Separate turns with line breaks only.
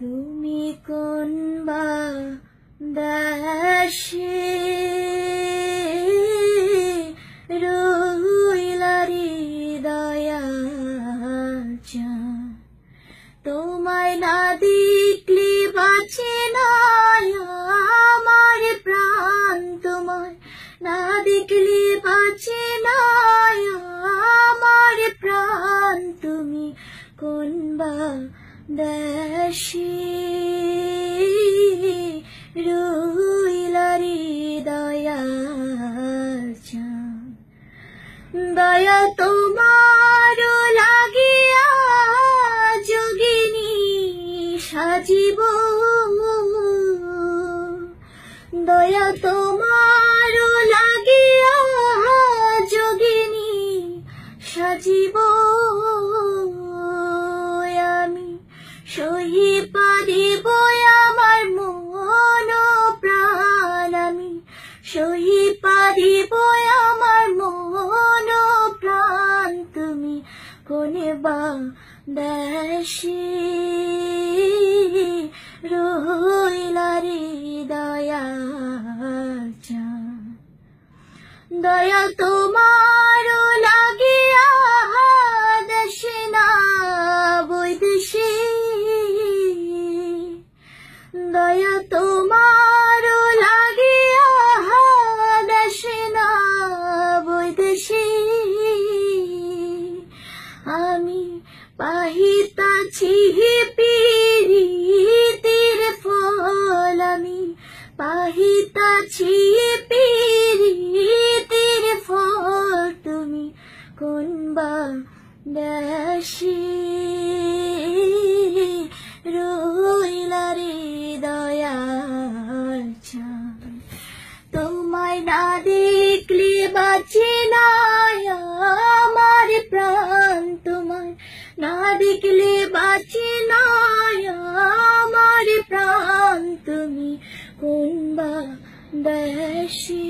তুমি কোন বা দেশে রইলা হৃদয়াল চাঁদ, তোমায় না দেখলে বাঁচে না আমার প্রাণ, তোমায় না দেখলে বাঁচে না আমার প্রাণ। তুমি কোন বা দেশে রইলা হৃদয়াল চাঁদ, দয়া তোমার লাগিয়া যোগিনী সাজিব, দয়া তোমার লাগিয়া যোগিনী সাজিব। আমি সহি পারিব আমার মন প্রাণ, আমি সহি পারিব আমার মন প্রাণ। তুমি কোনে বা দেশে রইলা হৃদয়াল চাঁদ, দয়া তোমার লাগিয়া দেশে না বৈদেশে, দয়া তোমার লাগিয়া দেশে না বৈদেশে। আমি পাহিতাছি প্রীতির ফল, আমি পাহিতাছি প্রীতির ফল। তুমি কোন বা দেশে রইলা হৃদয়াল চাঁদ, তোমায় না দেখলে বাঁচে না আমার প্রাণ, তোমায় না দেখলে বাঁচে না আমার প্রাণ। তুমি কোন বা দেশে